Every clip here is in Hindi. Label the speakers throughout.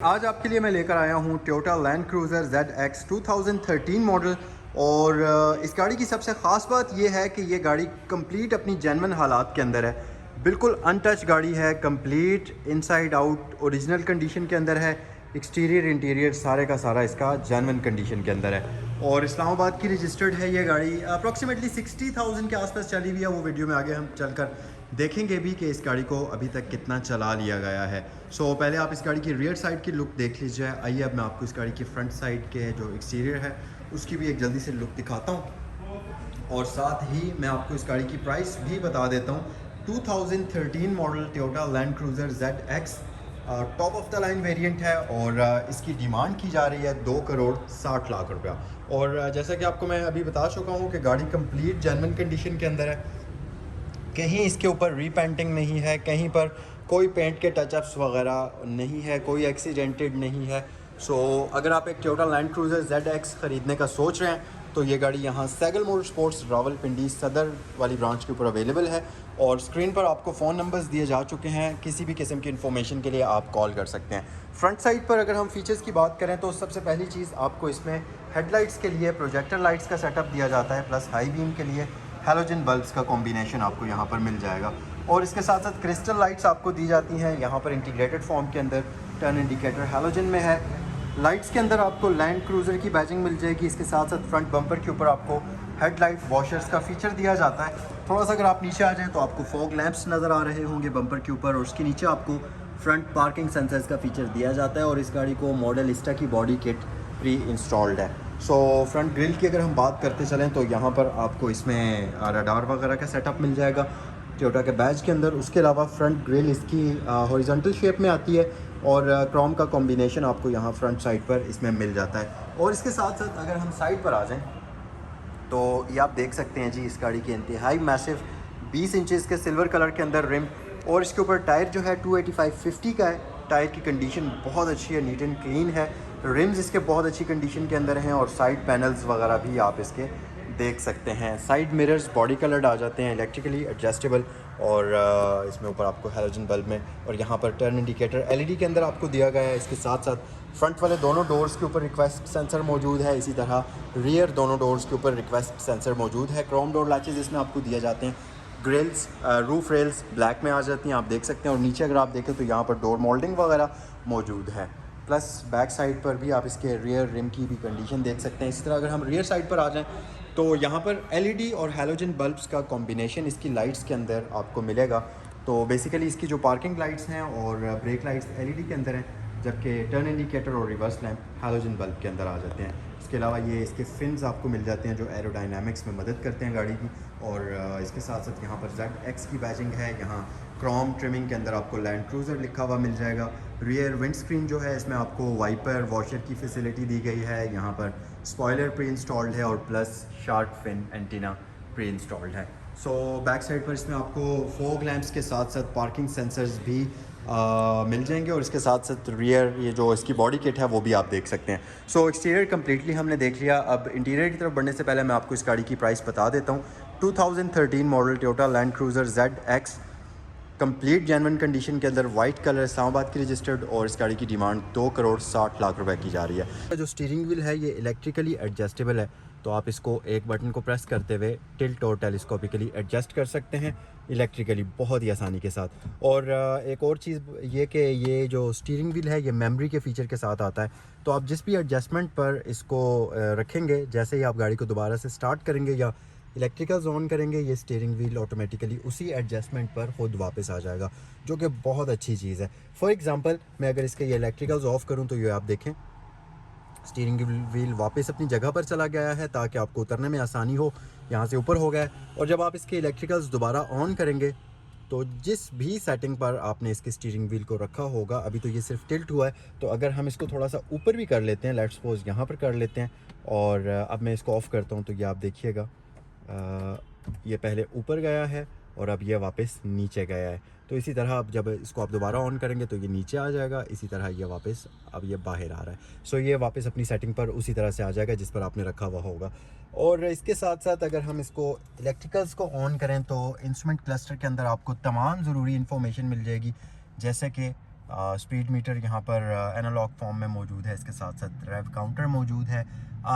Speaker 1: आज आपके लिए मैं लेकर आया हूँ Toyota land cruiser ZX 2013 model. और इस गाड़ी की सबसे ख़ास बात यह है कि ये गाड़ी कंप्लीट अपनी जेन्युइन हालात के अंदर है। बिल्कुल अनटच गाड़ी है, complete inside out original condition के अंदर है। एक्सटीरियर इंटीरियर सारे का सारा इसका जेन्युइन कंडीशन के अंदर है और इस्लामाबाद की रजिस्टर्ड है। ये गाड़ी अप्रॉक्सीमेटली 60,000 के आसपास चली हुई है। वो वीडियो में आगे हम चलकर देखेंगे भी कि इस गाड़ी को अभी तक कितना चला लिया गया है। पहले आप इस गाड़ी की रियर साइड की लुक देख लीजिए। आइए अब मैं आपको इस गाड़ी की फ्रंट साइड के जो एक्सटीरियर है उसकी भी एक जल्दी से लुक दिखाता हूँ और साथ ही मैं आपको इस गाड़ी की प्राइस भी बता देता हूँ। 2013 model Toyota land cruiser ZX top of the line variant है और इसकी डिमांड की जा रही है 2,60,00,000 रुपया। और जैसा कि आपको मैं अभी बता चुका हूँ कि गाड़ी कंप्लीट जेन्युइन कंडीशन के अंदर है। कहीं इसके ऊपर रीपेंटिंग नहीं है, कहीं पर कोई पेंट के टचअप्स वगैरह नहीं है, कोई एक्सीडेंटेड नहीं है। अगर आप एक टोयोटा लैंड क्रूज़र ZX ख़रीदने का सोच रहे हैं तो ये गाड़ी यहाँ सैगल मोटर स्पोर्ट्स रावलपिंडी सदर वाली ब्रांच के ऊपर अवेलेबल है और स्क्रीन पर आपको फ़ोन नंबर्स दिए जा चुके हैं। किसी भी किस्म की इन्फॉर्मेशन के लिए आप कॉल कर सकते हैं। फ्रंट साइड पर अगर हम फीचर्स की बात करें तो सबसे पहली चीज़ आपको इसमें हेडलाइट्स के लिए प्रोजेक्टर लाइट्स का सेटअप दिया जाता है, प्लस हाई बीम के लिए हैलोजन बल्ब्स का कॉम्बिनेशन आपको यहाँ पर मिल जाएगा। और इसके साथ साथ क्रिस्टल लाइट्स आपको दी जाती हैं यहाँ पर इंटीग्रेटेड फॉर्म के अंदर। टर्न इंडिकेटर हैलोजन में है। लाइट्स के अंदर आपको लैंड क्रूज़र की बैजिंग मिल जाएगी। इसके साथ साथ फ्रंट बम्पर के ऊपर आपको हेडलाइट वॉशर्स का फीचर दिया जाता है। थोड़ा सा अगर आप नीचे आ जाएँ तो आपको फॉग लैंप्स नज़र आ रहे होंगे बम्पर के ऊपर और उसके नीचे आपको फ्रंट पार्किंग सेंसर्स का फीचर दिया जाता है और इस गाड़ी को मॉडल इस्टा की बॉडी किट प्री इंस्टॉल्ड है। फ्रंट ग्रिल की अगर हम बात करते चलें तो यहाँ पर आपको इसमें रडार वगैरह का सेटअप मिल जाएगा टोयोटा के बैज के अंदर। उसके अलावा फ्रंट ग्रिल इसकी हॉरिजॉन्टल शेप में आती है और क्रोम का कॉम्बिनेशन आपको यहाँ फ्रंट साइड पर इसमें मिल जाता है। और इसके साथ साथ अगर हम साइड पर आ जाएं तो ये आप देख सकते हैं जी, इस गाड़ी की इंतहाई मैसिव 20 इंचेस के सिल्वर कलर के अंदर रिम और इसके ऊपर टायर जो है 285/50 का है। टायर की कंडीशन बहुत अच्छी है, नीट एंड क्लीन है। रिम्स इसके बहुत अच्छी कंडीशन के अंदर हैं और साइड पैनल्स वगैरह भी आप इसके देख सकते हैं। साइड मिरर्स बॉडी कलर्ड आ जाते हैं, इलेक्ट्रिकली एडजस्टेबल और इसमें ऊपर आपको हैलोजन बल्ब में और यहाँ पर टर्न इंडिकेटर LED के अंदर आपको दिया गया है। इसके साथ साथ फ्रंट वाले दोनों डोर्स के ऊपर रिक्वेस्ट सेंसर मौजूद है। इसी तरह रियर दोनों डोर्स के ऊपर रिक्वेस्ट सेंसर मौजूद है। क्रोम डोर लैचेज इसमें आपको दिए जाते हैं। ग्रिल्स रूफ रेल्स ब्लैक में आ जाती हैं, आप देख सकते हैं। और नीचे अगर आप देखें तो यहाँ पर डोर मोल्डिंग वगैरह मौजूद है। प्लस बैक साइड पर भी आप इसके रियर रिम की भी कंडीशन देख सकते हैं। इसी तरह अगर हम रियर साइड पर आ जाएं तो यहाँ पर LED और हैलोजन बल्ब्स का कॉम्बिनेशन इसकी लाइट्स के अंदर आपको मिलेगा। तो बेसिकली इसकी जो पार्किंग लाइट्स हैं और ब्रेक लाइट्स LED के अंदर हैं, जबकि टर्न इंडिकेटर और रिवर्स लैंप हैलोजन बल्ब के अंदर आ जाते हैं। इसके अलावा ये इसके फिन्स आपको मिल जाते हैं जो एरोडायनामिक्स में मदद करते हैं गाड़ी की। और इसके साथ साथ यहाँ पर ZX की बैजिंग है। यहाँ क्रोम ट्रिमिंग के अंदर आपको लैंड क्रूज़र लिखा हुआ मिल जाएगा। रियर विंड स्क्रीन जो है इसमें आपको वाइपर वॉशर की फैसिलिटी दी गई है। यहाँ पर स्पॉयलर प्री इंस्टॉल्ड है और plus shark fin antenna pre installed है। बैक साइड पर इसमें आपको फॉग लैंप्स के साथ साथ पार्किंग सेंसर्स भी मिल जाएंगे और इसके साथ साथ रियर ये जो इसकी बॉडी किट है वो भी आप देख सकते हैं। एक्सटीरियर कम्प्लीटली हमने देख लिया। अब इंटीरियर की तरफ बढ़ने से पहले मैं आपको इस गाड़ी की प्राइस बता देता हूँ। 2013 model Toyota land cruiser ZX complete genuine condition के अंदर वाइट कलर इस्लामाबाद की रजिस्टर्ड और इस गाड़ी की डिमांड 2,60,00,000 रुपए की जा रही है। जो स्टीयरिंग व्हील है ये इलेक्ट्रिकली एडजस्टेबल है, तो आप इसको एक बटन को प्रेस करते हुए टिल्ट और टेलीस्कोपिकली एडजस्ट कर सकते हैं इलेक्ट्रिकली बहुत ही आसानी के साथ। और एक और चीज़ ये कि ये जो स्टीयरिंग व्हील है ये मेमोरी के फीचर के साथ आता है, तो आप जिस भी एडजस्टमेंट पर इसको रखेंगे, जैसे ही आप गाड़ी को दोबारा से स्टार्ट करेंगे या इलेक्ट्रिकल्स ऑन करेंगे, ये स्टीयरिंग व्हील ऑटोमेटिकली उसी एडजस्टमेंट पर खुद वापस आ जाएगा, जो कि बहुत अच्छी चीज़ है। फॉर एग्जांपल मैं अगर इसके ये इलेक्ट्रिकल्स ऑफ़ करूं तो ये आप देखें स्टीयरिंग व्हील वापस अपनी जगह पर चला गया है ताकि आपको उतरने में आसानी हो। यहाँ से ऊपर हो गया है। और जब आप इसके इलेक्ट्रिकल्स दोबारा ऑन करेंगे तो जिस भी सेटिंग पर आपने इसके स्टीयरिंग व्हील को रखा होगा, अभी तो ये सिर्फ टिल्ट हुआ है, तो अगर हम इसको थोड़ा सा ऊपर भी कर लेते हैं, लेट्स सपोज यहाँ पर कर लेते हैं और अब मैं इसको ऑफ़ करता हूँ तो ये आप देखिएगा ये पहले ऊपर गया है और अब ये वापस नीचे गया है। तो इसी तरह अब जब इसको आप दोबारा ऑन करेंगे तो ये नीचे आ जाएगा, इसी तरह ये वापस अब ये बाहर आ रहा है। ये वापस अपनी सेटिंग पर उसी तरह से आ जाएगा जिस पर आपने रखा हुआ होगा। और इसके साथ साथ अगर हम इसको इलेक्ट्रिकल्स को ऑन करें तो इंस्ट्रूमेंट क्लस्टर के अंदर आपको तमाम ज़रूरी इन्फॉर्मेशन मिल जाएगी, जैसे कि स्पीड मीटर यहाँ पर एनालॉग फॉर्म में मौजूद है, इसके साथ साथ रेव काउंटर मौजूद है।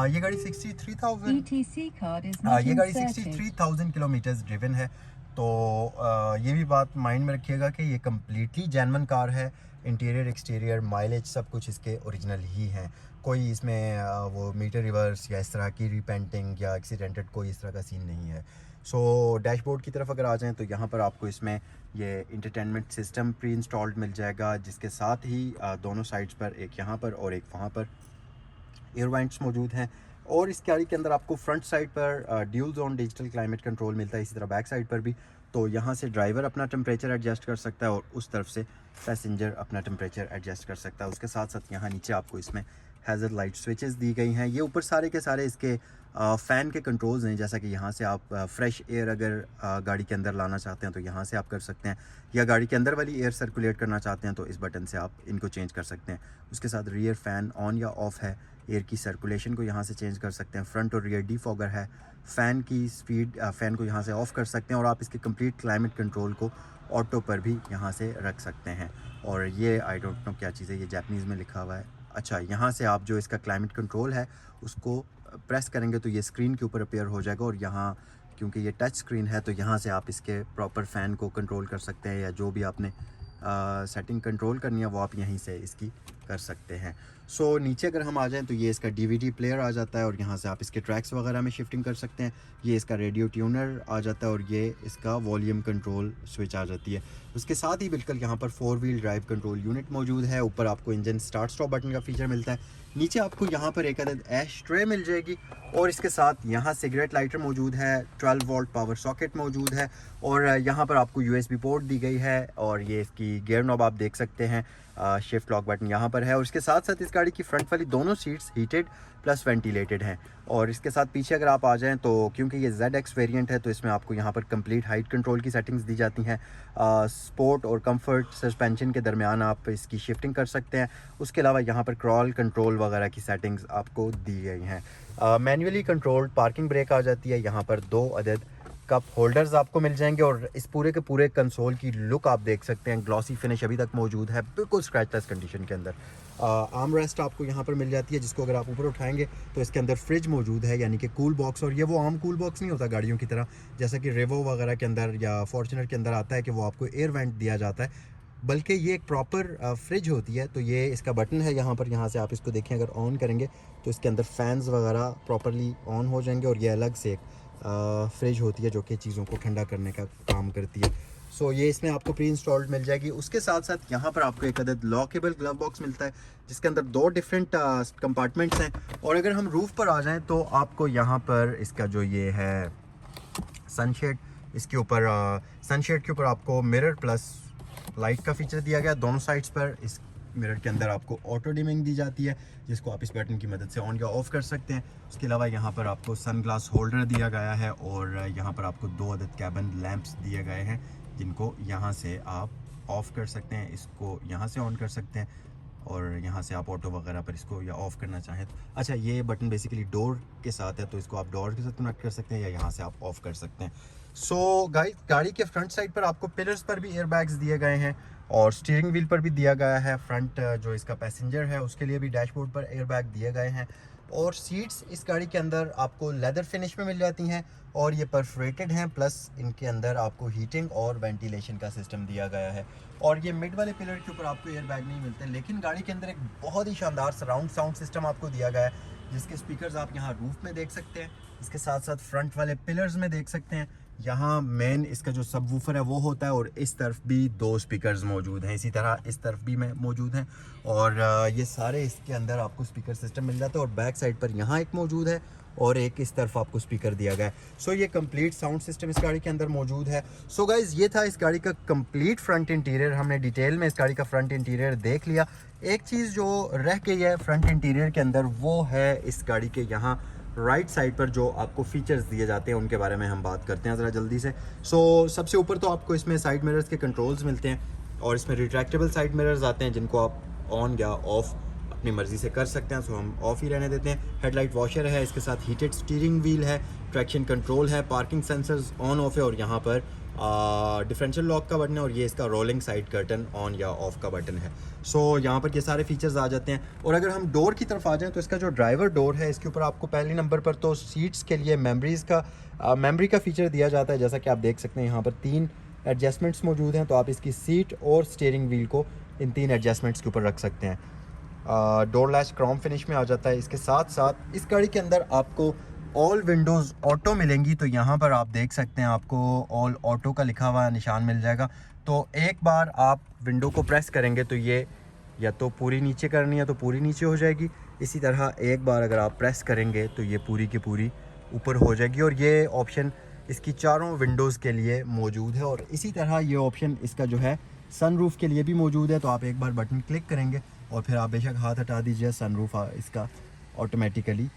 Speaker 1: ये गाड़ी 63,000 किलोमीटर्स ड्रिवन है। तो ये भी बात माइंड में रखिएगा कि ये कम्प्लीटली जेन्युइन कार है। इंटीरियर एक्सटीरियर माइलेज सब कुछ इसके ओरिजिनल ही हैं, कोई इसमें वो मीटर रिवर्स या इस तरह की रिपेंटिंग या एक्सीडेंटेड कोई इस तरह का सीन नहीं है। सो डैशबोर्ड की तरफ अगर आ जाएं तो यहाँ पर आपको इसमें ये इंटरटेनमेंट सिस्टम प्री इंस्टॉल्ड मिल जाएगा, जिसके साथ ही दोनों साइड्स पर, एक यहाँ पर और एक वहाँ पर, एयर वेंट्स मौजूद हैं। और इस गाड़ी के अंदर आपको फ्रंट साइड पर dual zone digital climate control मिलता है, इसी तरह बैक साइड पर भी। तो यहाँ से ड्राइवर अपना टेम्परेचर एडजस्ट कर सकता है और उस तरफ से पैसेंजर अपना टेम्परेचर एडजस्ट कर सकता है। उसके साथ साथ यहाँ नीचे आपको इसमें हैज़र्ड लाइट स्विचेस दी गई हैं। ये ऊपर सारे के सारे इसके फ़ैन के कंट्रोल्स हैं, जैसा कि यहाँ से आप फ्रेश एयर अगर गाड़ी के अंदर लाना चाहते हैं तो यहाँ से आप कर सकते हैं, या गाड़ी के अंदर वाली एयर सर्कुलेट करना चाहते हैं तो इस बटन से आप इनको चेंज कर सकते हैं। उसके साथ रियर फ़ैन ऑन या ऑफ़ है, एयर की सर्कुलेशन को यहाँ से चेंज कर सकते हैं। फ्रंट और रियर डिफॉगर है, फ़ैन की स्पीड फ़ैन को यहाँ से ऑफ़ कर सकते हैं, और आप इसके कंप्लीट क्लाइमेट कंट्रोल को ऑटो पर भी यहाँ से रख सकते हैं। और ये आई डोंट नो क्या चीज़ है, ये जापानीज़ में लिखा हुआ है। अच्छा, यहाँ से आप जो इसका क्लाइमेट कंट्रोल है उसको प्रेस करेंगे तो ये स्क्रीन के ऊपर अपीयर हो जाएगा, और यहाँ क्योंकि ये टच स्क्रीन है तो यहाँ से आप इसके प्रॉपर फ़ैन को कंट्रोल कर सकते हैं, या जो भी आपने सेटिंग कंट्रोल करनी है वो आप यहीं से इसकी कर सकते हैं। सो नीचे अगर हम आ जाएं तो ये इसका डीवीडी प्लेयर आ जाता है, और यहाँ से आप इसके ट्रैक्स वगैरह में शिफ्टिंग कर सकते हैं। ये इसका रेडियो ट्यूनर आ जाता है, और ये इसका वॉल्यूम कंट्रोल स्विच आ जाती है। उसके साथ ही बिल्कुल यहाँ पर 4 व्हील ड्राइव कंट्रोल यूनिट मौजूद है। ऊपर आपको इंजन स्टार्ट स्टॉप बटन का फीचर मिलता है। नीचे आपको यहाँ पर एक अदद ऐश ट्रे मिल जाएगी, और इसके साथ यहाँ सिगरेट लाइटर मौजूद है, 12 वोल्ट पावर सॉकेट मौजूद है, और यहाँ पर आपको USB पोर्ट दी गई है, और ये इसकी गियर नॉब आप देख सकते हैं, शिफ्ट लॉक बटन यहाँ पर है। और इसके साथ साथ इस गाड़ी की फ्रंट वाली दोनों सीट्स हीटेड प्लस वेंटिलेटेड हैं। और इसके साथ पीछे अगर आप आ जाएं तो क्योंकि ये ZX वेरिएंट है तो इसमें आपको यहाँ पर कंप्लीट हाइट कंट्रोल की सेटिंग्स दी जाती हैं। स्पोर्ट और कंफर्ट सस्पेंशन के दरमियान आप इसकी शिफ्टिंग कर सकते हैं। उसके अलावा यहाँ पर क्रॉल कंट्रोल वगैरह की सेटिंग्स आपको दी गई हैं। मैन्युअली कंट्रोल्ड पार्किंग ब्रेक आ जाती है। यहाँ पर 2 अदद कप होल्डर्स आपको मिल जाएंगे, और इस पूरे के पूरे कंसोल की लुक आप देख सकते हैं, ग्लॉसी फिनिश अभी तक मौजूद है, बिल्कुल स्क्रैचलेस कंडीशन के अंदर। आर्म रेस्ट आपको यहाँ पर मिल जाती है, जिसको अगर आप ऊपर उठाएंगे तो इसके अंदर फ्रिज मौजूद है, यानी कि कूल बॉक्स। और ये वो आम कूल बॉक्स नहीं होता गाड़ियों की तरह, जैसा कि रेवो वगैरह के अंदर या फॉर्च्यूनर के अंदर आता है कि वो आपको एयर वेंट दिया जाता है, बल्कि ये एक प्रॉपर फ्रिज होती है। तो ये इसका बटन है यहाँ पर, यहाँ से आप इसको देखें, अगर ऑन करेंगे तो इसके अंदर फैंस वगैरह प्रॉपरली ऑन हो जाएंगे, और ये अलग से एक फ्रिज होती है जो कि चीज़ों को ठंडा करने का काम करती है। सो ये इसमें आपको प्री इंस्टॉल्ड मिल जाएगी। उसके साथ साथ यहाँ पर आपको एक अदद लॉकेबल ग्लव बॉक्स मिलता है, जिसके अंदर 2 डिफरेंट कंपार्टमेंट्स हैं। और अगर हम रूफ़ पर आ जाएं तो आपको यहाँ पर इसका जो ये है सनशेड, इसके ऊपर सनशेड के ऊपर आपको मिरर प्लस लाइट का फीचर दिया गया दोनों साइड्स पर। इस मिरर के अंदर आपको ऑटो डिमिंग दी जाती है, जिसको आप इस बटन की मदद से ऑन या ऑफ़ कर सकते हैं। उसके अलावा यहाँ पर आपको सन ग्लास होल्डर दिया गया है, और यहाँ पर आपको 2 अदद कैबिन लैंप्स दिए गए हैं, जिनको यहाँ से आप ऑफ़ कर सकते हैं, इसको यहाँ से ऑन कर सकते हैं, और यहाँ से आप ऑटो वगैरह पर इसको या ऑफ़ करना चाहें तो। अच्छा, ये बटन बेसिकली डोर के साथ है, तो इसको आप डोर के साथ कनेक्ट कर सकते हैं, या यहाँ से आप ऑफ़ कर सकते हैं। सो गाड़ी के फ्रंट साइड पर आपको पिलर्स पर भी एयर बैग्स दिए गए हैं, और स्टीयरिंग व्हील पर भी दिया गया है। फ्रंट जो इसका पैसेंजर है उसके लिए भी डैशबोर्ड पर एयर बैग दिए गए हैं। और सीट्स इस गाड़ी के अंदर आपको लेदर फिनिश में मिल जाती हैं, और ये परफोरेटेड हैं, प्लस इनके अंदर आपको हीटिंग और वेंटिलेशन का सिस्टम दिया गया है। और ये मिड वाले पिलर के ऊपर आपको एयर बैग नहीं मिलते, लेकिन गाड़ी के अंदर एक बहुत ही शानदार सराउंड साउंड सिस्टम आपको दिया गया है, जिसके स्पीकर्स आप यहाँ रूफ में देख सकते हैं, इसके साथ साथ फ्रंट वाले पिलर्स में देख सकते हैं। यहाँ मेन इसका जो सब वूफर है वो होता है, और इस तरफ भी 2 स्पीकर्स मौजूद हैं, इसी तरह इस तरफ भी में मौजूद हैं। और ये सारे इसके अंदर आपको स्पीकर सिस्टम मिल जाता है, और बैक साइड पर यहाँ एक मौजूद है, और एक इस तरफ आपको स्पीकर दिया गया है। सो ये कंप्लीट साउंड सिस्टम इस गाड़ी के अंदर मौजूद है। सो गाइज, ये था इस गाड़ी का कंप्लीट फ्रंट इंटीरियर। हमने डिटेल में इस गाड़ी का फ्रंट इंटीरियर देख लिया। एक चीज़ जो रह गई है फ्रंट इंटीरियर के अंदर, वो है इस गाड़ी के यहाँ राइट साइड पर जो आपको फीचर्स दिए जाते हैं, उनके बारे में हम बात करते हैं ज़रा जल्दी से। सो सबसे ऊपर तो आपको इसमें साइड मिरर्स के कंट्रोल्स मिलते हैं, और इसमें रिट्रैक्टेबल साइड मिरर्स आते हैं, जिनको आप ऑन या ऑफ़ अपनी मर्ज़ी से कर सकते हैं। सो हम ऑफ़ ही रहने देते हैं। हेडलाइट वॉशर है, इसके साथ हीटेड स्टीयरिंग व्हील है, ट्रैक्शन कंट्रोल है, पार्किंग सेंसर्स ऑन ऑफ है, और यहाँ पर डिफरेंशियल लॉक का बटन है, और ये इसका रोलिंग साइड कर्टन ऑन या ऑफ का बटन है। सो यहाँ पर ये सारे फीचर्स आ जाते हैं। और अगर हम डोर की तरफ आ जाएं तो इसका जो ड्राइवर डोर है, इसके ऊपर आपको पहले नंबर पर तो सीट्स के लिए मेमोरी का फीचर दिया जाता है। जैसा कि आप देख सकते हैं यहाँ पर 3 एडजस्टमेंट्स मौजूद हैं, तो आप इसकी सीट और स्टीयरिंग व्हील को इन 3 एडजस्टमेंट्स के ऊपर रख सकते हैं। डोर लैच क्रोम फिनिश में आ जाता है। इसके साथ साथ इस गाड़ी के अंदर आपको ऑल विंडोज़ ऑटो मिलेंगी, तो यहाँ पर आप देख सकते हैं आपको ऑल ऑटो का लिखा हुआ निशान मिल जाएगा। तो एक बार आप विंडो को प्रेस करेंगे तो ये या तो पूरी नीचे करनी है तो पूरी नीचे हो जाएगी, इसी तरह एक बार अगर आप प्रेस करेंगे तो ये पूरी की पूरी ऊपर हो जाएगी। और ये ऑप्शन इसकी चारों विंडोज़ के लिए मौजूद है। और इसी तरह ये ऑप्शन इसका जो है सनरूफ़ के लिए भी मौजूद है। तो आप एक बार बटन क्लिक करेंगे और फिर आप बेशक हाथ हटा दीजिए, सनरूफ़ इसका ऑटोमेटिकली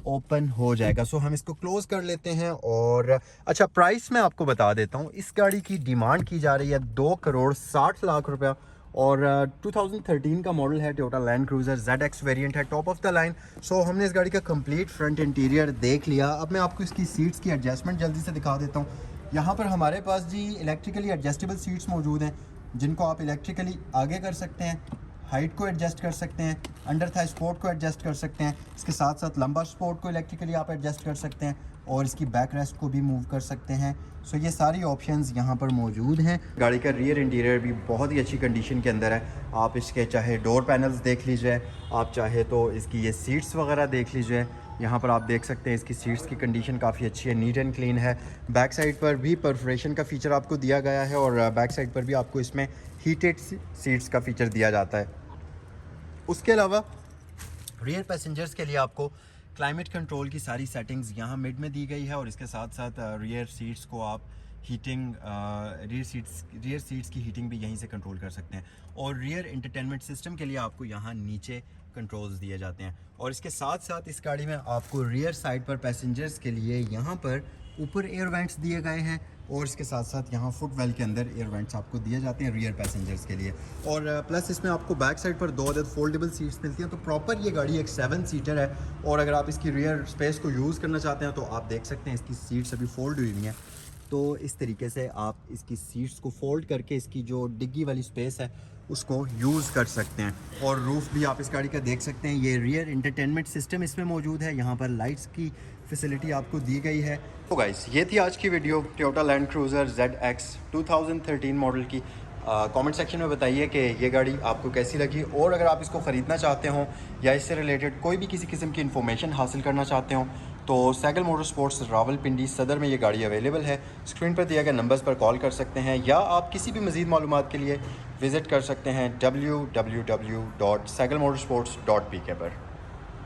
Speaker 1: ओपन हो जाएगा। सो हम इसको क्लोज़ कर लेते हैं। और अच्छा, प्राइस मैं आपको बता देता हूँ। इस गाड़ी की डिमांड की जा रही है 2,60,00,000 रुपया, और 2013 का मॉडल है, Toyota land cruiser ZX variant है, टॉप ऑफ द लाइन। सो हमने इस गाड़ी का कंप्लीट फ्रंट इंटीरियर देख लिया। अब मैं आपको इसकी सीट्स की एडजस्टमेंट जल्दी से दिखा देता हूँ। यहाँ पर हमारे पास जी इलेक्ट्रिकली एडजस्टेबल सीट्स मौजूद हैं, जिनको आप इलेक्ट्रिकली आगे कर सकते हैं, हाइट को एडजस्ट कर सकते हैं, अंडर थाई सपोर्ट को एडजस्ट कर सकते हैं। इसके साथ साथ लंबा सपोर्ट को इलेक्ट्रिकली आप एडजस्ट कर सकते हैं, और इसकी बैक रेस्ट को भी मूव कर सकते हैं। सो ये सारी ऑप्शंस यहाँ पर मौजूद हैं। गाड़ी का रियर इंटीरियर भी बहुत ही अच्छी कंडीशन के अंदर है। आप इसके चाहे डोर पैनल्स देख लीजिए, आप चाहे तो इसकी ये सीट्स वगैरह देख लीजिए। यहाँ पर आप देख सकते हैं इसकी सीट्स की कंडीशन काफ़ी अच्छी है, नीट एंड क्लीन है। बैक साइड पर भी परफोरेशन का फ़ीचर आपको दिया गया है, और बैक साइड पर भी आपको इसमें हीटेड सीट्स का फ़ीचर दिया जाता है। उसके अलावा रियर पैसेंजर्स के लिए आपको क्लाइमेट कंट्रोल की सारी सेटिंग्स यहाँ मिड में दी गई है, और इसके साथ साथ रियर सीट्स को आप हीटिंग रियर सीट्स की हीटिंग भी यहीं से कंट्रोल कर सकते हैं। और रियर एंटरटेनमेंट सिस्टम के लिए आपको यहाँ नीचे कंट्रोल्स दिए जाते हैं। और इसके साथ साथ इस गाड़ी में आपको रियर साइड पर पैसेंजर्स के लिए यहाँ पर ऊपर एयर वेंट्स दिए गए हैं, और इसके साथ साथ यहाँ फुट वेल के अंदर एयर वेंट्स आपको दिए जाते हैं रियर पैसेंजर्स के लिए। और प्लस इसमें आपको बैक साइड पर 2 अदद फोल्डेबल सीट्स मिलती हैं। तो प्रॉपर ये गाड़ी एक 7 सीटर है, और अगर आप इसकी रियर स्पेस को यूज़ करना चाहते हैं तो आप देख सकते हैं इसकी सीट्स अभी फोल्ड हुई हुई हैं। तो इस तरीके से आप इसकी सीट्स को फोल्ड करके इसकी जो डिग्गी वाली स्पेस है उसको यूज़ कर सकते हैं। और रूफ़ भी आप इस गाड़ी का देख सकते हैं, ये रियर एंटरटेनमेंट सिस्टम इसमें मौजूद है। यहाँ पर लाइट्स की फैसिलिटी आपको दी गई है। तो गाइस, ये थी आज की video Toyota land cruiser ZX 2013 model की। कमेंट सेक्शन में बताइए कि ये गाड़ी आपको कैसी लगी, और अगर आप इसको ख़रीदना चाहते हो या इससे रिलेटेड कोई भी किसी किस्म की इन्फॉर्मेशन हासिल करना चाहते हो तो सैगल मोटर स्पोर्ट्स रावलपिंडी सदर में ये गाड़ी अवेलेबल है। स्क्रीन पर दिए गए नंबर्स पर कॉल कर सकते हैं, या आप किसी भी मज़ीद मालूमात के लिए विज़िट कर सकते हैं www.sagalmotorsports.pk पर।